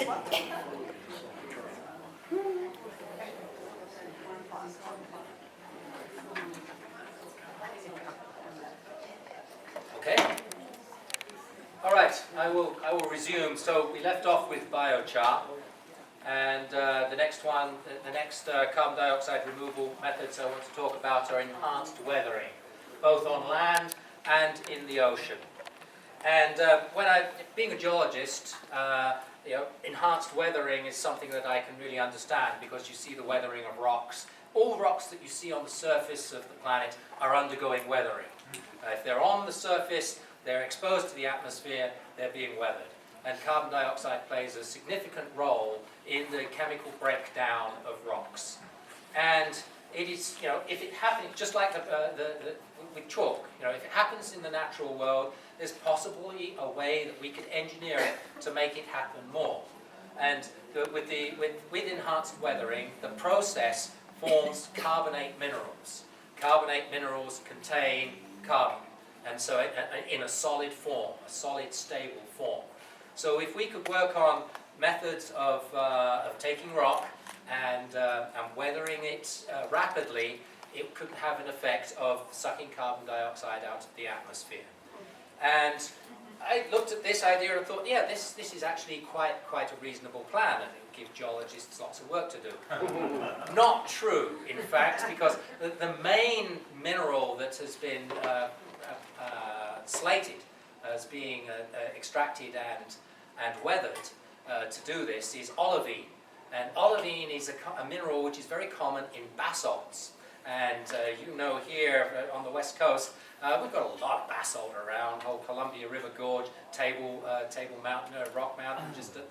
Okay. All right. I will resume. So we left off with biochar, and the next one, the next carbon dioxide removal methods I want to talk about are enhanced weathering, both on land and in the ocean. And being a geologist, enhanced weathering is something that I can really understand, because you see the weathering of rocks. All rocks that you see on the surface of the planet are undergoing weathering. If they're on the surface, they're exposed to the atmosphere, they're being weathered. And carbon dioxide plays a significant role in the chemical breakdown of rocks. And it is, if it happens, just like with chalk, if it happens in the natural world, there's possibly a way that we could engineer it to make it happen more. And with enhanced weathering, the process forms carbonate minerals. Carbonate minerals contain carbon, and so in a solid form, a solid, stable form. So if we could work on methods of taking rock and weathering it rapidly, it could have an effect of sucking carbon dioxide out of the atmosphere. And I looked at this idea and thought, yeah, this is actually quite a reasonable plan, and it will give geologists lots of work to do. Not true, in fact, because the main mineral that has been slated as being extracted and weathered to do this is olivine. And olivine is a mineral which is very common in basalts. And here on the west coast, we've got a lot of basalt around, whole Columbia River Gorge, Table Mountain, Rock Mountain, just at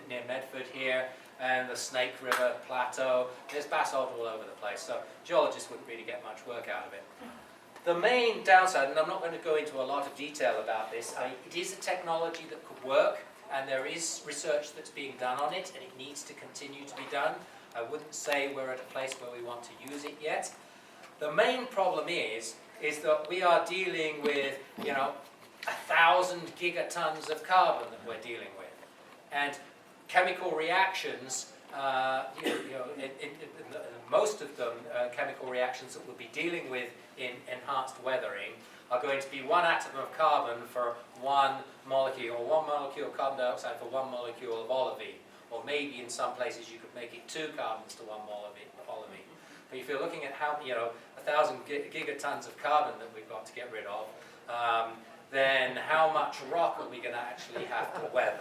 near Medford here, and the Snake River Plateau. There's basalt all over the place, so geologists wouldn't really get much work out of it. The main downside, and I'm not going to go into a lot of detail about this, it is a technology that could work, and there is research that's being done on it, and it needs to continue to be done. I wouldn't say we're at a place where we want to use it yet. The main problem is that we are dealing with, 1,000 gigatons of carbon that we're dealing with. And chemical reactions, most of them, chemical reactions that we'll be dealing with in enhanced weathering, are going to be one atom of carbon for one molecule, or one molecule of carbon dioxide for one molecule of olivine. Or maybe in some places you could make it 2 carbons to 1 olivine. But if you're looking at how, 1,000 gigatons of carbon that we've got to get rid of, then how much rock are we going to actually have to weather?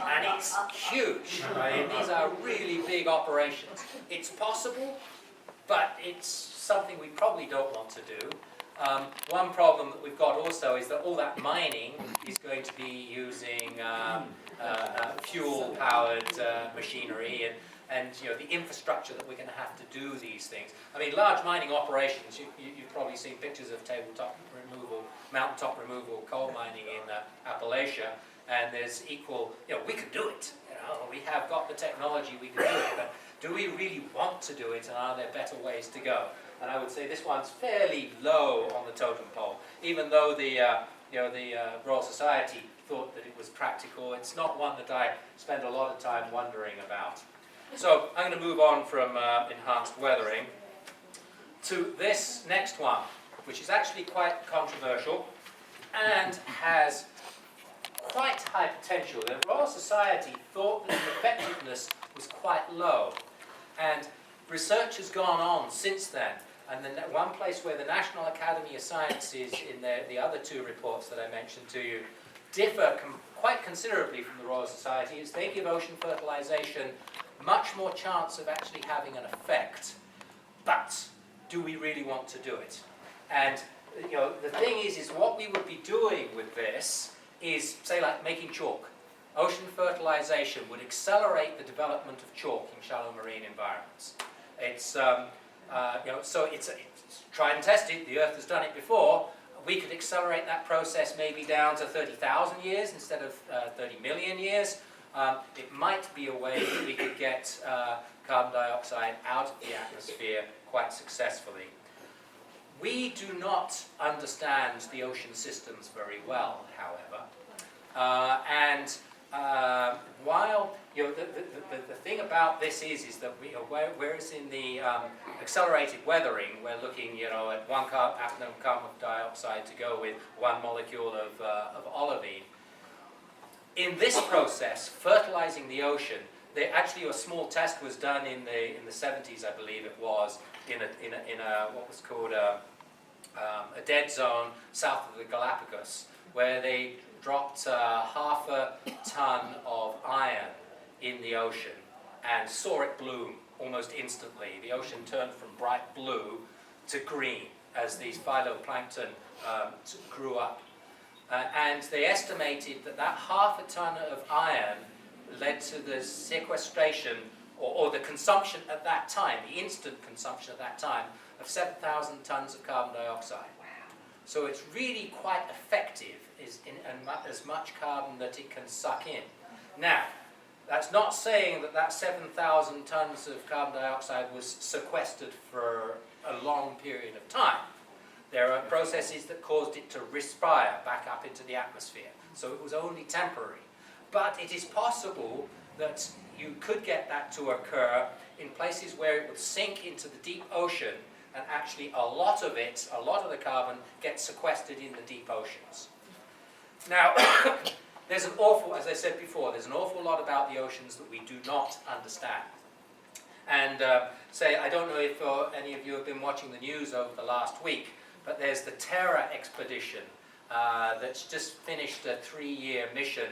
And it's huge. Right? These are really big operations. It's possible, but it's something we probably don't want to do. One problem that we've got also is that all that mining is going to be using fuel-powered machinery, and the infrastructure that we're going to have to do these things. I mean, large mining operations, you've probably seen pictures of tabletop removal, mountaintop removal, coal mining in Appalachia, and there's equal, we could do it. We have got the technology, we can do it, but do we really want to do it, and are there better ways to go? And I would say this one's fairly low on the totem pole, even though the Royal Society thought that it was practical. It's not one that I spend a lot of time wondering about. So I'm going to move on from enhanced weathering to this next one, which is actually quite controversial and has quite high potential. The Royal Society thought that the effectiveness was quite low, and research has gone on since then. And one place where the National Academy of Sciences, in the other 2 reports that I mentioned to you, differ quite considerably from the Royal Society is they give ocean fertilization much more chance of actually having an effect. But do we really want to do it? And the thing is what we would be doing with this is, say, like making chalk. Ocean fertilization would accelerate the development of chalk in shallow marine environments. It's so it's tried and tested. The Earth has done it before. We could accelerate that process maybe down to 30,000 years instead of 30 million years. It might be a way that we could get carbon dioxide out of the atmosphere quite successfully. We do not understand the ocean systems very well, however, and while, you know, the thing about this is that we, whereas in the accelerated weathering, we're looking, you know, at 1 atom of carbon dioxide to go with 1 molecule of olivine. In this process, fertilizing the ocean, actually a small test was done in the 70s, I believe it was, in a what was called a dead zone south of the Galapagos, where they dropped half a ton of iron in the ocean and saw it bloom almost instantly. The ocean turned from bright blue to green as these phytoplankton grew up. And they estimated that half a ton of iron led to the sequestration or the consumption at that time, the instant consumption at that time, of 7,000 tons of carbon dioxide. So it's really quite effective in as much carbon that it can suck in. Now, that's not saying that 7,000 tons of carbon dioxide was sequestered for a long period of time. There are processes that caused it to respire back up into the atmosphere, so it was only temporary. But it is possible that you could get that to occur in places where it would sink into the deep ocean, and actually a lot of the carbon gets sequestered in the deep oceans. Now, there's an awful, as I said before, there's an awful lot about the oceans that we do not understand. And I don't know if any of you have been watching the news over the last week, but there's the Terra expedition that's just finished a 3-year mission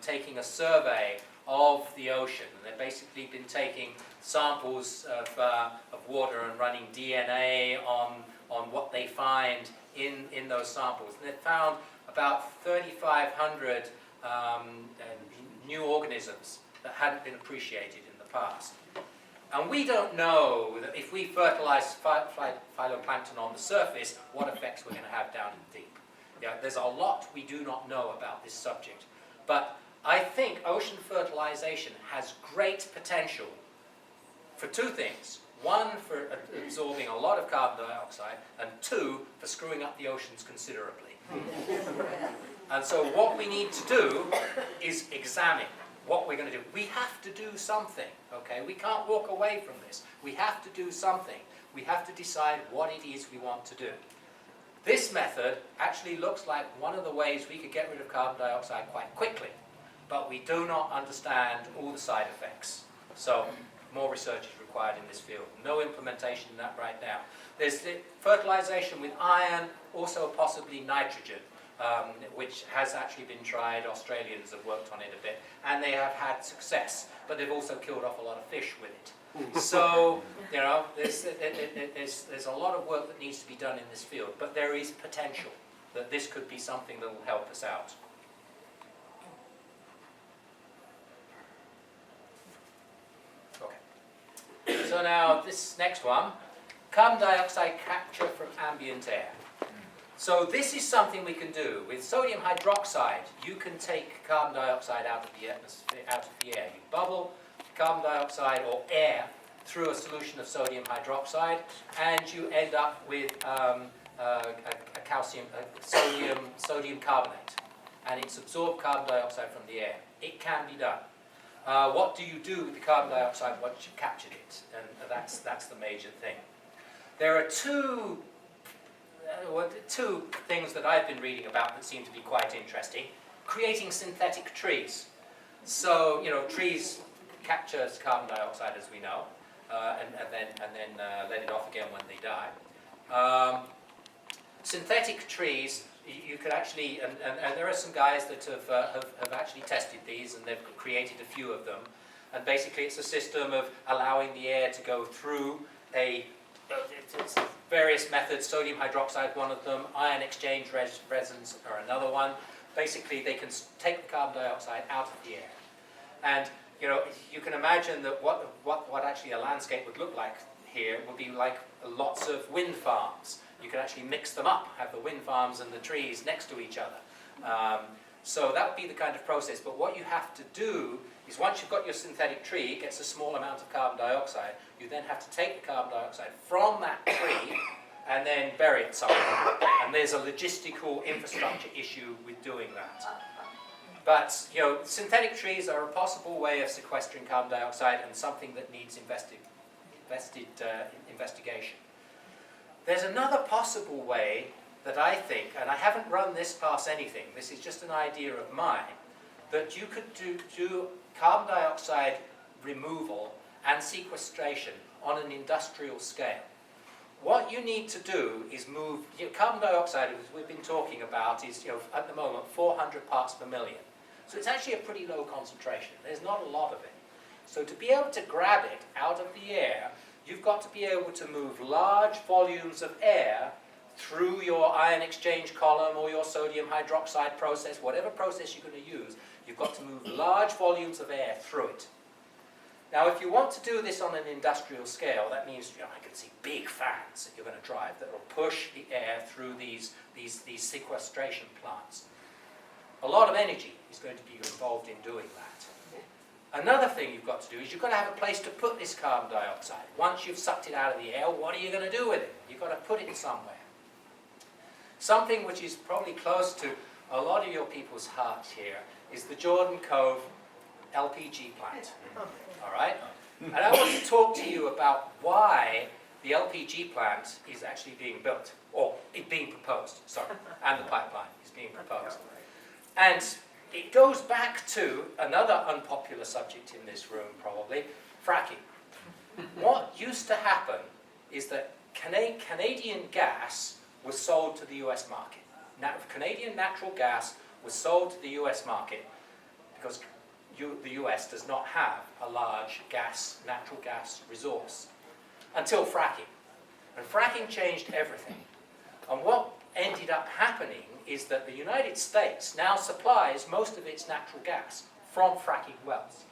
taking a survey of the ocean. And they've basically been taking samples of water and running DNA on what they find in those samples. And they've found about 3,500 new organisms that hadn't been appreciated in the past. And we don't know that if we fertilize phytoplankton on the surface, what effects we're going to have down in the deep. Yeah, there's a lot we do not know about this subject. But I think ocean fertilization has great potential for 2 things. 1, for absorbing a lot of carbon dioxide, and 2, for screwing up the oceans considerably. And so what we need to do is examine what we're going to do. We have to do something, okay? We can't walk away from this. We have to do something. We have to decide what it is we want to do. This method actually looks like one of the ways we could get rid of carbon dioxide quite quickly, but we do not understand all the side effects. So more research is required in this field. No implementation in that right now. There's the fertilization with iron, also possibly nitrogen, which has actually been tried. Australians have worked on it a bit, and they have had success, but they've also killed off a lot of fish with it. So, you know, there's a lot of work that needs to be done in this field, but there is potential that this could be something that will help us out. Okay. So now, this next one, carbon dioxide capture from ambient air. So this is something we can do. With sodium hydroxide, you can take carbon dioxide out of the atmosphere, out of the air. You bubble carbon dioxide or air through a solution of sodium hydroxide, and you end up with sodium carbonate, and it's absorbed carbon dioxide from the air. It can be done. What do you do with the carbon dioxide once you've captured it? And that's the major thing. There are two things that I've been reading about that seem to be quite interesting. Creating synthetic trees. So, you know, trees capture carbon dioxide, as we know, and then let it off again when they die. Synthetic trees, you could actually, and there are some guys that have actually tested these, and they've created a few of them. And basically, it's a system of allowing the air to go through it's various methods. Sodium hydroxide, one of them. Ion exchange resins are another one. Basically, they can take the carbon dioxide out of the air. And you know, you can imagine that what actually a landscape would look like here would be like lots of wind farms. You could actually mix them up, have the wind farms and the trees next to each other. So that would be the kind of process. But what you have to do is, once you've got your synthetic tree, it gets a small amount of carbon dioxide, you then have to take the carbon dioxide from that tree and then bury it somewhere. And there's a logistical infrastructure issue with doing that. But you know, synthetic trees are a possible way of sequestering carbon dioxide and something that needs investigation. There's another possible way that I think, and I haven't run this past anything, this is just an idea of mine, that you could do carbon dioxide removal and sequestration on an industrial scale. What you need to do is move, you know, carbon dioxide, as we've been talking about, is, you know, at the moment 400 parts per million. So it's actually a pretty low concentration. There's not a lot of it. So to be able to grab it out of the air, you've got to be able to move large volumes of air through your ion exchange column or your sodium hydroxide process, whatever process you're going to use, you've got to move large volumes of air through it. Now, if you want to do this on an industrial scale, that means, you know, I can see big fans that you're going to drive that will push the air through these sequestration plants. A lot of energy is going to be involved in doing that. Another thing you've got to do is you've got to have a place to put this carbon dioxide. Once you've sucked it out of the air, what are you going to do with it? You've got to put it somewhere. Something which is probably close to a lot of your people's hearts here is the Jordan Cove LPG plant. All right? And I want to talk to you about why the LPG plant is actually being built, or it's being proposed, sorry, and the pipeline is being proposed. And it goes back to another unpopular subject in this room, probably, fracking. What used to happen is that Canadian gas was sold to the US market. Now, Canadian natural gas was sold to the US market because the US does not have a large natural gas resource until fracking. And fracking changed everything. And what ended up happening is that the United States now supplies most of its natural gas from fracking wells.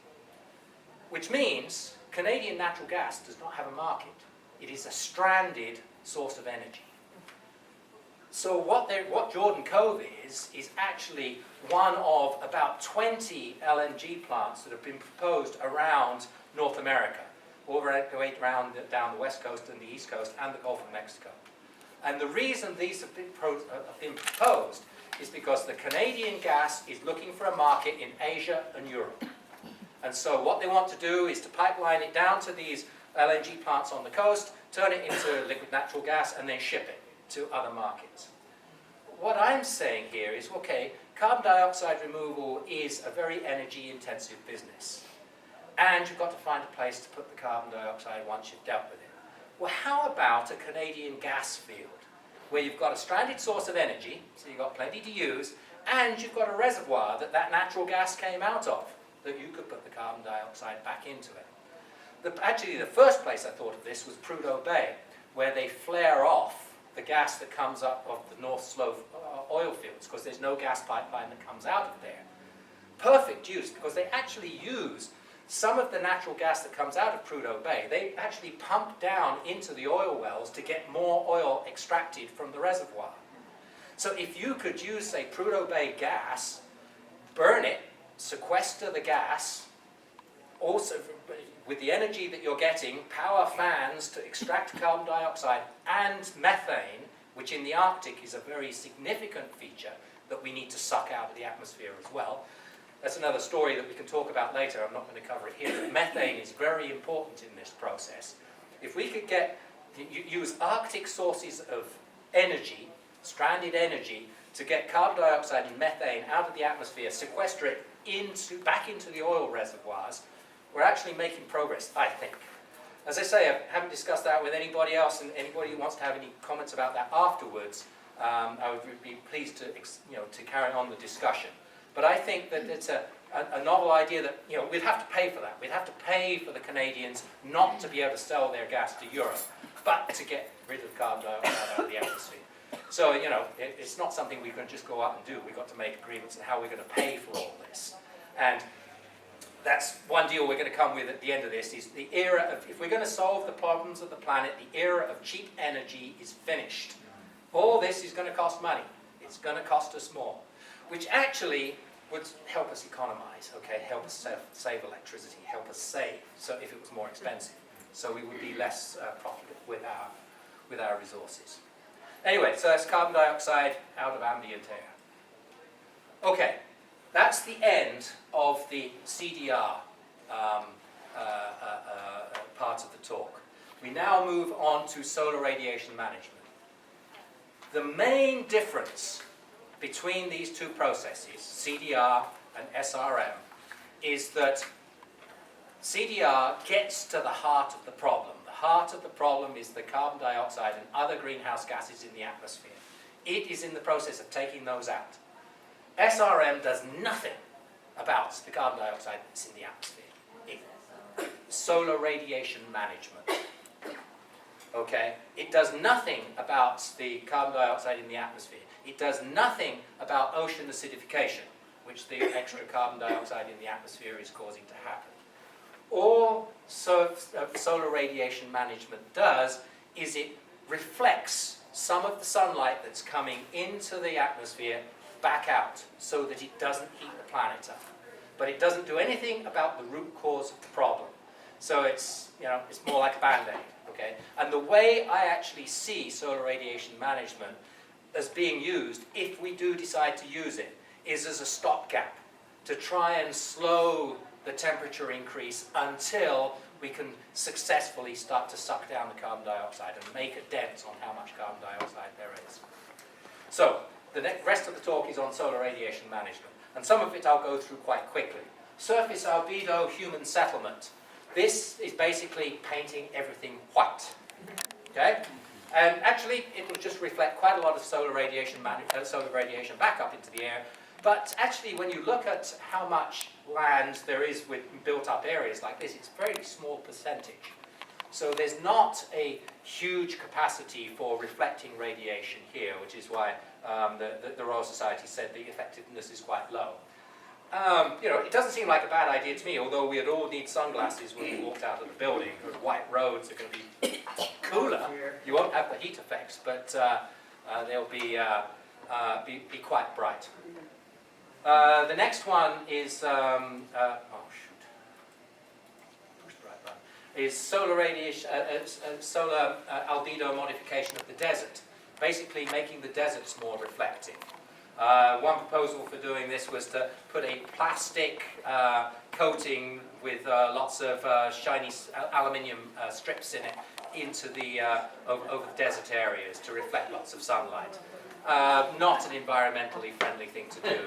Which means Canadian natural gas does not have a market. It is a stranded source of energy. So what Jordan Cove is actually one of about 20 LNG plants that have been proposed around North America, all around down the west coast and the east coast and the Gulf of Mexico. And the reason these have been proposed is because the Canadian gas is looking for a market in Asia and Europe. And so what they want to do is to pipeline it down to these LNG plants on the coast, turn it into liquid natural gas, and then ship it to other markets. What I'm saying here is, okay, carbon dioxide removal is a very energy-intensive business. And you've got to find a place to put the carbon dioxide once you've dealt with it. Well, how about a Canadian gas field, where you've got a stranded source of energy, so you've got plenty to use, and you've got a reservoir that natural gas came out of, that you could put the carbon dioxide back into it. Actually, the first place I thought of this was Prudhoe Bay, where they flare off the gas that comes up of the North Slope oil fields, because there's no gas pipeline that comes out of there. Perfect use, because they actually use some of the natural gas that comes out of Prudhoe Bay. They actually pump down into the oil wells to get more oil extracted from the reservoir. So if you could use, say, Prudhoe Bay gas, burn it, sequester the gas, also with the energy that you're getting, power fans to extract carbon dioxide and methane, which in the Arctic is a very significant feature that we need to suck out of the atmosphere as well. That's another story that we can talk about later. I'm not going to cover it here. But methane is very important in this process. If we could use Arctic sources of energy, stranded energy, to get carbon dioxide and methane out of the atmosphere, sequester it back into the oil reservoirs, we're actually making progress, I think. As I say, I haven't discussed that with anybody else, and anybody who wants to have any comments about that afterwards, I would be pleased to carry on the discussion. But I think that it's a novel idea that, we'd have to pay for that. We'd have to pay for the Canadians not to be able to sell their gas to Europe, but to get rid of carbon dioxide out of the atmosphere. So, it's not something we can just go out and do. We've got to make agreements on how we're going to pay for all this. And that's one deal we're going to come with at the end of this, is the era of, if we're going to solve the problems of the planet, the era of cheap energy is finished. All this is going to cost money. It's going to cost us more, which actually would help us economize, okay, help us save electricity, help us save, so if it was more expensive. So we would be less profitable with our resources. Anyway, so that's carbon dioxide out of ambient air. Okay, That's the end of the CDR part of the talk. We now move on to solar radiation management. The main difference between these two processes, CDR and SRM, is that CDR gets to the heart of the problem. The heart of the problem is the carbon dioxide and other greenhouse gases in the atmosphere. It is in the process of taking those out. SRM does nothing about the carbon dioxide that's in the atmosphere. Solar radiation management. Okay? It does nothing about the carbon dioxide in the atmosphere. It does nothing about ocean acidification, which the extra carbon dioxide in the atmosphere is causing to happen. All solar radiation management does is it reflects some of the sunlight that's coming into the atmosphere back out so that it doesn't heat the planet up. But it doesn't do anything about the root cause of the problem. So it's, it's more like a Band-Aid, okay? And the way I actually see solar radiation management as being used, if we do decide to use it, is as a stopgap to try and slow the temperature increase until we can successfully start to suck down the carbon dioxide and make a dent on how much carbon dioxide there is. So, the rest of the talk is on solar radiation management, and some of it I'll go through quite quickly. Surface albedo human settlement. This is basically painting everything white. Okay? And actually, it will just reflect quite a lot of solar radiation back up into the air. But actually, when you look at how much land there is with built-up areas like this, it's a very small percentage. So there's not a huge capacity for reflecting radiation here, which is why the Royal Society said the effectiveness is quite low. It doesn't seem like a bad idea to me, although we'd all need sunglasses when we walked out of the building, because white roads are going to be cooler. You won't have the heat effects, but they'll be quite bright. The next one is solar radiation, solar albedo modification of the desert, basically making the deserts more reflective. One proposal for doing this was to put a plastic coating with lots of shiny aluminium strips in it into the over the desert areas to reflect lots of sunlight. Not an environmentally friendly thing to do.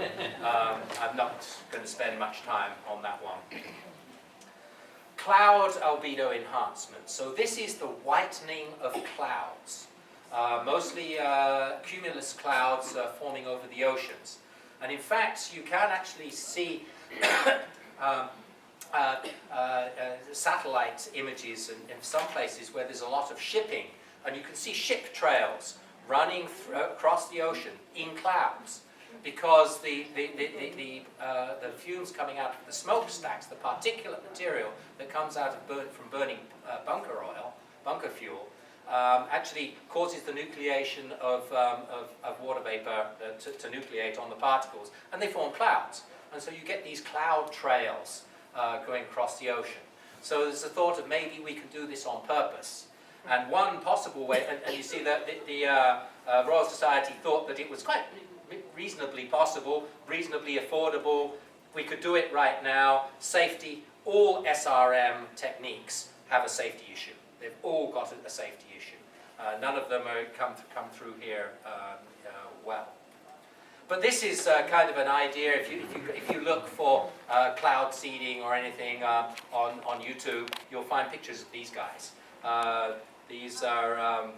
I'm not going to spend much time on that one. Cloud albedo enhancement. So this is the whitening of clouds. Mostly cumulus clouds forming over the oceans. And in fact, you can actually see satellite images in some places where there's a lot of shipping, and you can see ship trails running across the ocean in clouds, because the fumes coming out of the smokestacks, the particulate material that comes out of from burning bunker fuel, actually causes the nucleation of water vapor to nucleate on the particles, and they form clouds. And so you get these cloud trails going across the ocean. So there's a thought of maybe we can do this on purpose. And one possible way, and you see that the Royal Society thought that it was quite reasonably possible, reasonably affordable. We could do it right now. Safety, all SRM techniques have a safety issue. They've all got a safety issue. None of them are come through here well. But this is kind of an idea. If you look for cloud seeding or anything on YouTube, you'll find pictures of these guys. These are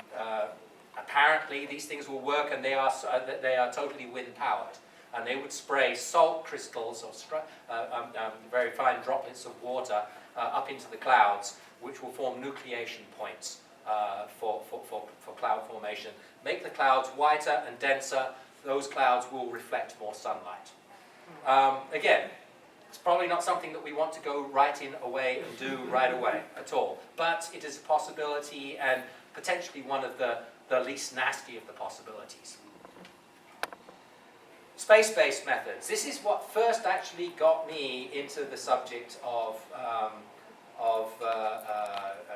apparently these things will work, and they are totally wind powered. And they would spray salt crystals or very fine droplets of water up into the clouds, which will form nucleation points for cloud formation. Make the clouds whiter and denser. Those clouds will reflect more sunlight. Again, it's probably not something that we want to go right away and do right away at all. But it is a possibility, and potentially one of the least nasty of the possibilities. Space-based methods. This is what first actually got me into the subject of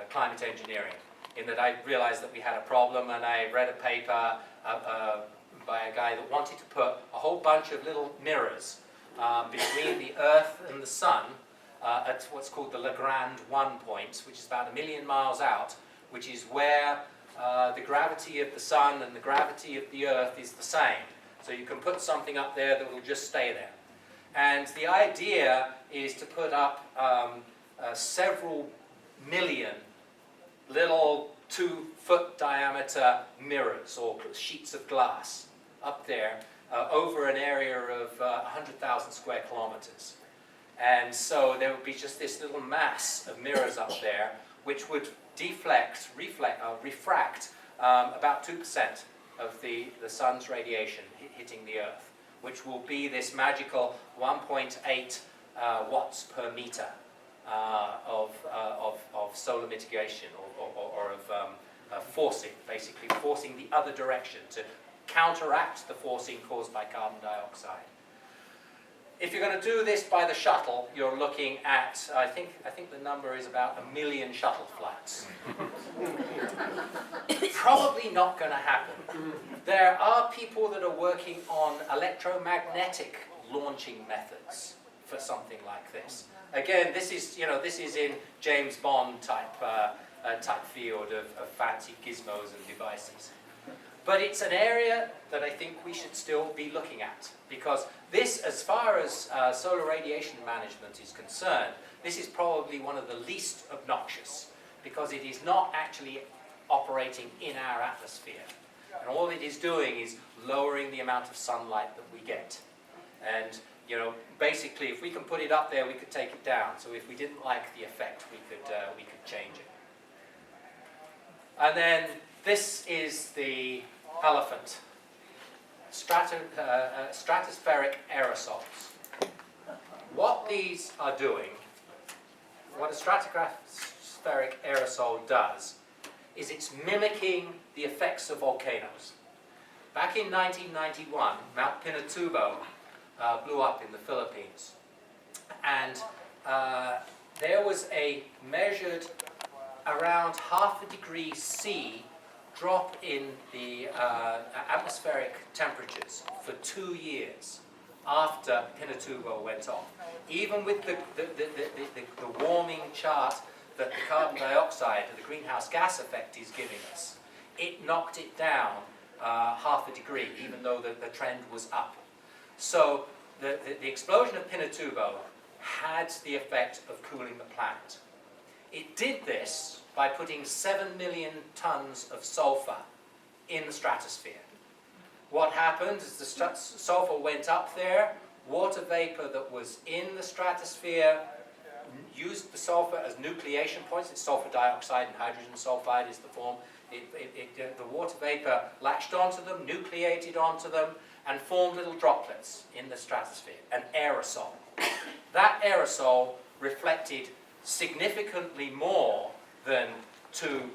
climate engineering, in that I realized that we had a problem, and I read a paper by a guy that wanted to put a whole bunch of little mirrors between the Earth and the Sun at what's called the Lagrange 1 point, which is about 1 million miles out, which is where the gravity of the Sun and the gravity of the Earth is the same. So you can put something up there that will just stay there. And the idea is to put up several million little 2-foot diameter mirrors or sheets of glass up there over an area of 100,000 square kilometers. And so there would be just this little mass of mirrors up there which would refract about 2% of the sun's radiation hitting the Earth, which will be this magical 1.8 watts per meter of solar mitigation or of forcing, basically forcing the other direction to counteract the forcing caused by carbon dioxide. If you're going to do this by the shuttle, you're looking at, I think the number is about 1 million shuttle flights. Probably not going to happen. There are people that are working on electromagnetic launching methods for something like this. Again, this is in James Bond type field of fancy gizmos and devices. But it's an area that I think we should still be looking at, because this, as far as solar radiation management is concerned, this is probably one of the least obnoxious, because it is not actually operating in our atmosphere. And all it is doing is lowering the amount of sunlight that we get. And basically, if we can put it up there, we could take it down. So if we didn't like the effect, we could change it. And then this is the elephant. Stratospheric aerosols. What these are doing, what a stratospheric aerosol does, is it's mimicking the effects of volcanoes. Back in 1991, Mount Pinatubo blew up in the Philippines. And there was a measured around 0.5 degree C drop in the atmospheric temperatures for 2 years after Pinatubo went off. Even with the warming chart that the carbon dioxide, the greenhouse gas effect is giving us, it knocked it down 0.5 degree, even though the trend was up. So the explosion of Pinatubo had the effect of cooling the planet. It did this by putting 7 million tons of sulfur in the stratosphere. What happened is the sulfur went up there, water vapor that was in the stratosphere used the sulfur as nucleation points. It's sulfur dioxide and hydrogen sulfide is the form. The water vapor latched onto them, nucleated onto them, and formed little droplets in the stratosphere, an aerosol. That aerosol reflected significantly more than 2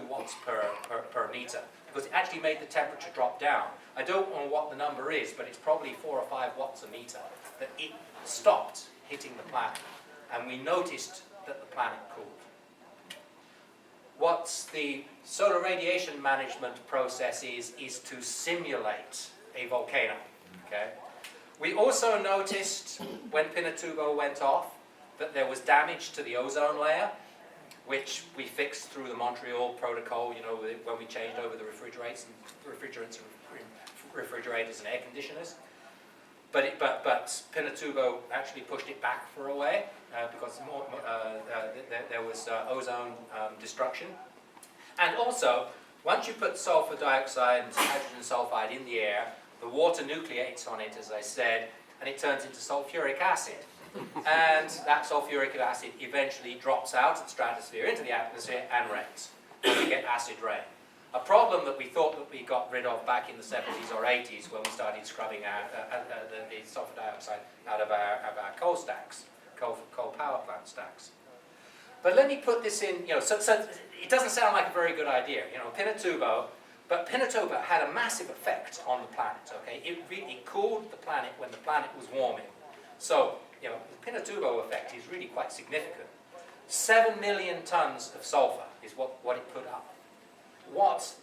watts per meter, because it actually made the temperature drop down. I don't know what the number is, but it's probably 4 or 5 watts a meter that it stopped hitting the planet, and we noticed that the planet cooled. What the solar radiation management process is to simulate a volcano. Okay? We also noticed when Pinatubo went off that there was damage to the ozone layer, which we fixed through the Montreal Protocol, when we changed over the refrigerants and air conditioners. But Pinatubo actually pushed it back for a way because there was ozone destruction. And also, once you put sulfur dioxide and hydrogen sulfide in the air, the water nucleates on it, as I said, and it turns into sulfuric acid. And that sulfuric acid eventually drops out of the stratosphere into the atmosphere and rains. And we get acid rain. A problem that we thought that we got rid of back in the 70s or 80s when we started scrubbing out the sulfur dioxide out of our coal stacks, coal power plant stacks. But let me put this in, so it doesn't sound like a very good idea, Pinatubo, but Pinatubo had a massive effect on the planet, okay? It cooled the planet when the planet was warming. So, the Pinatubo effect is really quite significant. 7 million tons of sulfur is what it put up. What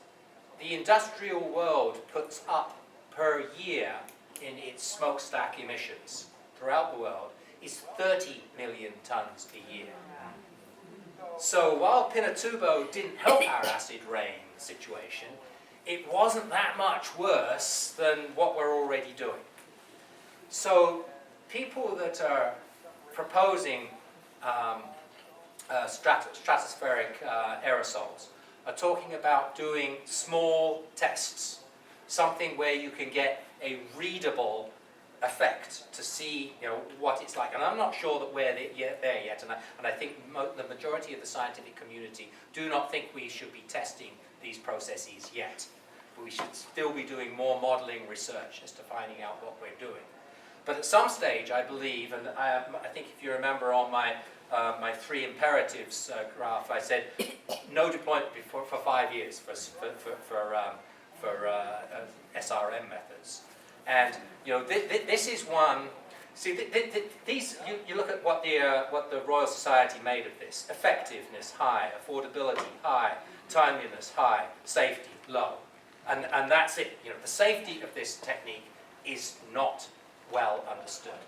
the industrial world puts up per year in its smokestack emissions throughout the world is 30 million tons a year. So while Pinatubo didn't help our acid rain situation, it wasn't that much worse than what we're already doing. So people that are proposing stratospheric aerosols are talking about doing small tests, something where you can get a readable effect to see, what it's like. And I'm not sure that we're there yet, and I think the majority of the scientific community do not think we should be testing these processes yet. But we should still be doing more modeling research as to finding out what we're doing. But at some stage, I believe, and I think if you remember on my my 3 imperatives graph, I said no deployment for 5 years for SRM methods. And this is one. See, these you look at what the Royal Society made of this: effectiveness high, affordability high, timeliness high, safety low, and that's it. The safety of this technique is not well understood,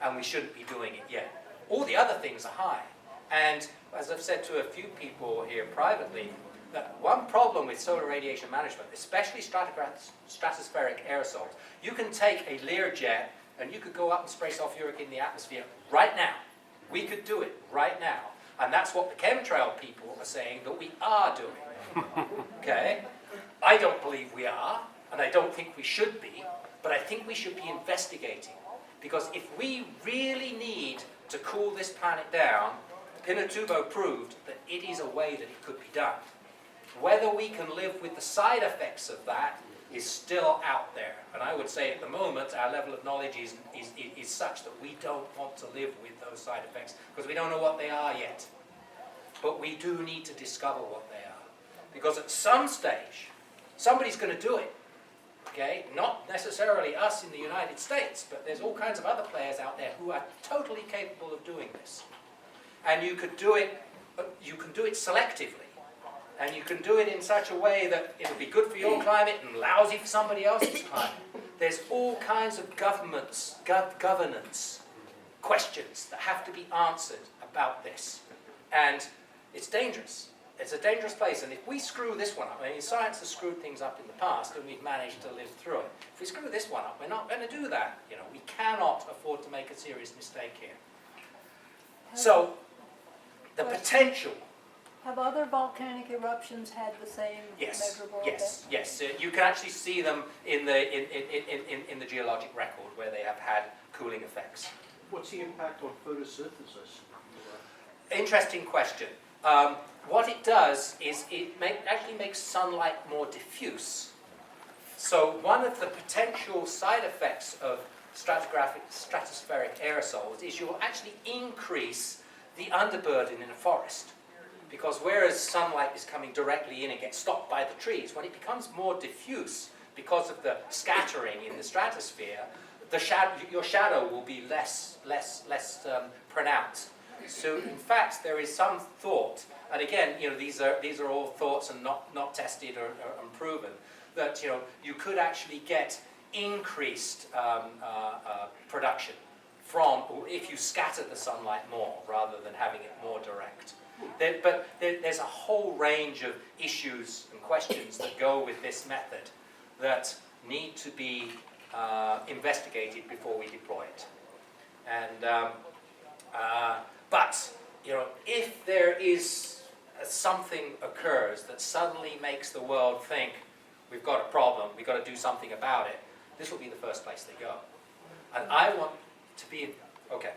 and we shouldn't be doing it yet. All the other things are high, and as I've said to a few people here privately, that one problem with solar radiation management, especially stratospheric aerosols, you can take a Learjet and you could go up and spray sulfuric in the atmosphere right now. We could do it right now, and that's what the chemtrail people are saying that we are doing. Okay? I don't believe we are, and I don't think we should be, but I think we should be investigating, because if we really need to cool this planet down, Pinatubo proved that it is a way that it could be done. Whether we can live with the side effects of that is still out there. And I would say at the moment our level of knowledge is such that we don't want to live with those side effects because we don't know what they are yet. But we do need to discover what they are. Because at some stage, somebody's going to do it. Okay? Not necessarily us in the United States, but there's all kinds of other players out there who are totally capable of doing this. And you can do it selectively. And you can do it in such a way that it'll be good for your climate and lousy for somebody else's climate. There's all kinds of governance questions that have to be answered about this. And it's dangerous. It's a dangerous place. And if we screw this one up, science has screwed things up in the past and we've managed to live through it. If we screw this one up, we're not going to do that. We cannot afford to make a serious mistake here. So, the potential. Have other volcanic eruptions had the same measurable effect? Yes. You can actually see them in the geologic record where they have had cooling effects. What's the impact on photosynthesis? Interesting question. What it does is it actually makes sunlight more diffuse. So one of the potential side effects of stratospheric aerosols is you'll actually increase the underburden in a forest. Because whereas sunlight is coming directly in and gets stopped by the trees, when it becomes more diffuse because of the scattering in the stratosphere, your shadow will be less pronounced. So in fact, there is some thought, and again, these are all thoughts and not tested or proven, that you could actually get increased production from if you scatter the sunlight more rather than having it more direct. But there's a whole range of issues and questions that go with this method that need to be investigated before we deploy it. And but if there is something occurs that suddenly makes the world think we've got a problem, we've got to do something about it, this will be the first place they go. And I want to be okay.